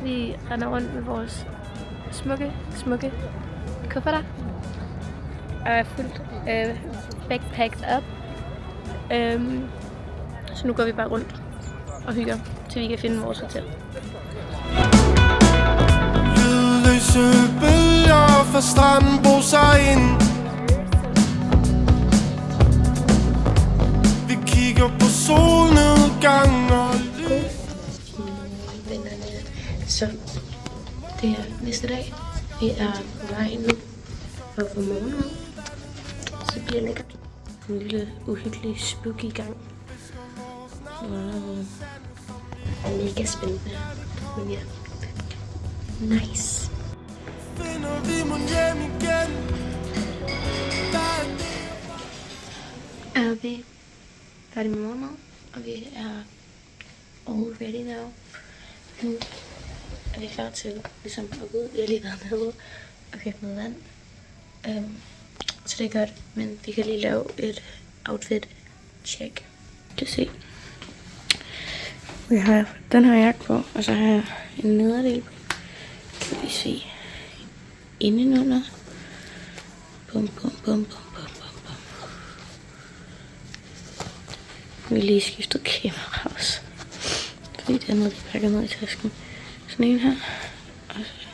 Vi render rundt med vores smukke kufferter. Og er fuldt backpacked op. Så nu går vi bare rundt og hygger, til vi kan finde vores hotel. Lydløse bølger fra stranden bruser ind. Vi kigger på solnedgang og vennerne. Så det er næste dag. Vi er på vej nu for at få morgenmad. Så det bliver lækkert. En lille uhyggelig spooky gang. Wow. Mega spændende. Men ja. Nice. Er vi færdige med morgenmad, og vi er all ready now. Nu er vi klar til ligesom at gå ud. Vi har lige været nede og købt noget vand. Så det er godt, men vi kan lige lave et outfit check. Kan se. Jeg har den her jakke på, og så har jeg en nederdel på. Kan vi se indenunder. Bum, bum, bum, bum, bum, bum, bum. Vi har lige skiftet kamera også. Fordi det er noget, vi pakker ned i tasken. Sådan en her. Og så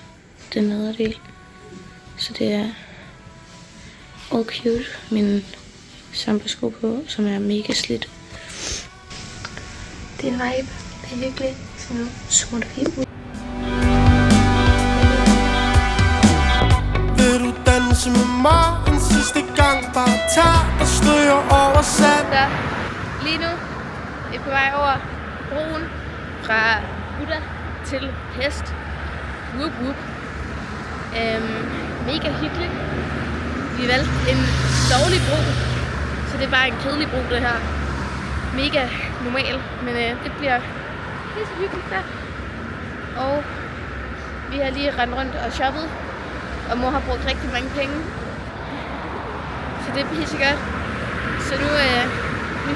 den nederdel. Så det er all cute. Min samba-sko på, som er mega slidt. Det er en vibe. Det er hyggeligt. Så nu smutter vi ud. Vil du danse med mig en sidste gang? Bare tag og stryger over sand. Så lige nu er vi på vej over broen fra Buddha til Pest. Whoop whoop. Mega hyggeligt. Vi valgte en dårlig bro, så det er bare en kedelig bro det her. Mega normal, men det bliver lige så hyggeligt der. Og vi har lige rendt rundt og shoppet, og mor har brugt rigtig mange penge. Så det er pissegodt. Så nu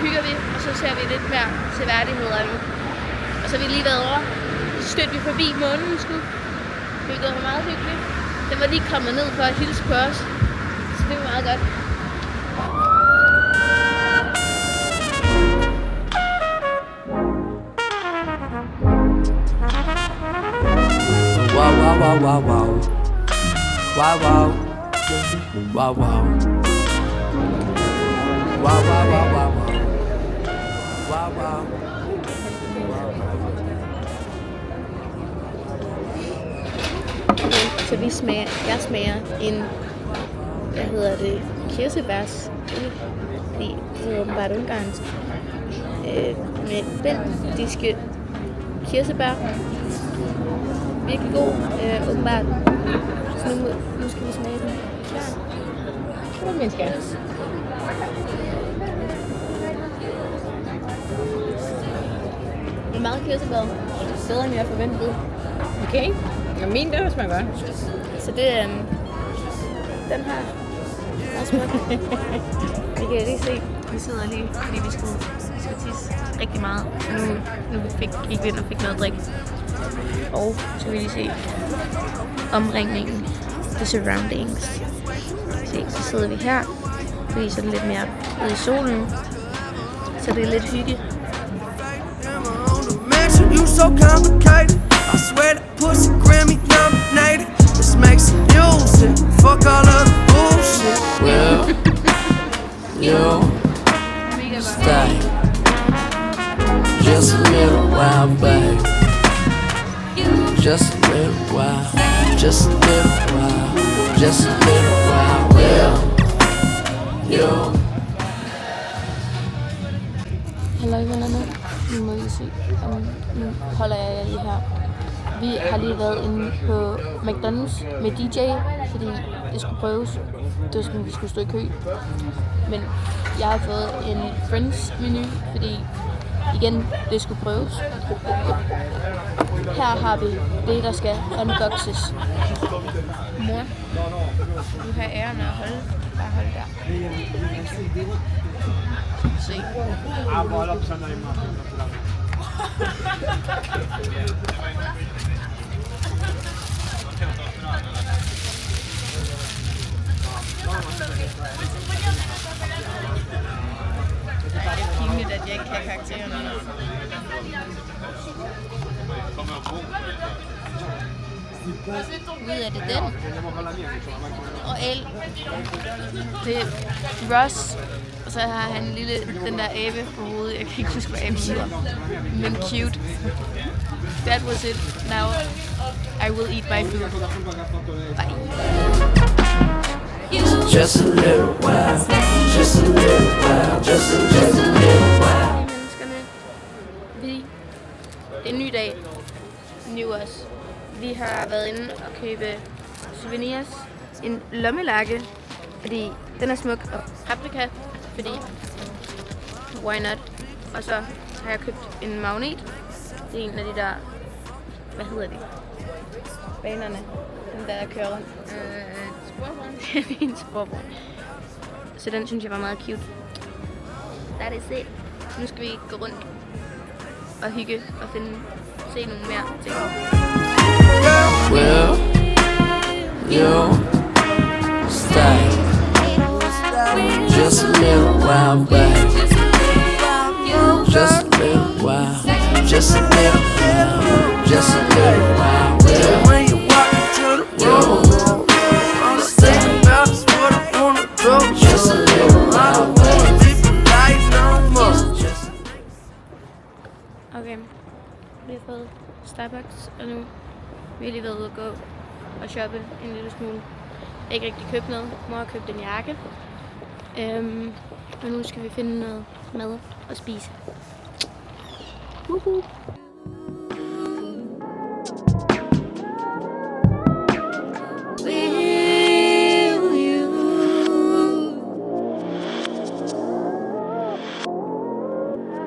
hygger vi, og så ser vi lidt mere seværdigheder nu. Og så har vi lige været over. Så stødte vi forbi månen sgu. Det var meget hyggeligt. Den var lige kommet ned for at hilse på os. Så det var meget godt. Wow, wow, wow, wow, wow. Wow, wow. Wow, wow. Wow, wow, wow, wow, wow. Wow, wow. Okay, så jeg smager en, hvad hedder det, kirsebærs, fordi det er åbenbart ungarsk, med belgiske kirsebær. Virkelig god, åbenbart. Så nu skal vi smage den. Klar. Kom, mennesker. Det er meget kirsebær. Bedre end jeg forventede. Okay. Og min, det smager godt. Så det er den her. Meget smuk. Vi kan lige se. Vi sidder lige, fordi vi skulle tisse rigtig meget. Nu gik vi ind og fik noget at drikke. Og så vil vi lige se omringningen. The surroundings. Se, så sidder vi her. Så viser det lidt mere ude i solen. Så det er lidt hygge. You so complicated. I swear that pussy Grammy nominated. This makes it music. Fuck all of the bullshit. Well, you stay just a little while, babe. Just a little while. Just a little while. Just a little while. Well, you. Halløj vennerne, nu må I se, nu holder jeg lige her. Vi har lige været inde på McDonald's med DJ, fordi det skulle prøves. Det var sådan, vi skulle stå i kø. Men jeg har fået en Friends menu, fordi igen, det skulle prøves. Her har vi det, der skal unboxes. Mor, du har æren at holde. Bare hold der. Se. Pinligt, at jeg ikke kan karaktererne. Ud af det den. Og El. Det er Ross. Og så har han den der abe på hovedet. Jeg kan ikke huske, hvad aben hedder. Men cute. That was it. Now I will eat my food. Bye. Just a little while, just a little while, just a little while. Menneskerne. Det er en ny dag. New us. Vi har været inde og købe souvenirs. En lommelærke, fordi den er smuk, og paprika, fordi why not? Og så har jeg købt en magnet. Det er en af de der, hvad hedder de? Banerne. Den der kører rundt. Sporvogn. Det er en sporvogn. Så den synes jeg var meget cute. That is it. Nu skal vi gå rundt og hygge og se nogle mere ting. Will you stay just a little while, babe? Just a little while, just a little while, just a little while. Will When you walk into the room, all I think about is what I wanna do. just a little I while, don't wanna babe? be polite no more. Okay, vi har fået Starbucks, og nu vi har lige været ude at gå og shoppe en lille smule. Jeg har ikke rigtig købt noget. Mor har købt en jakke. Men nu skal vi finde noget mad og spise. Woohoo!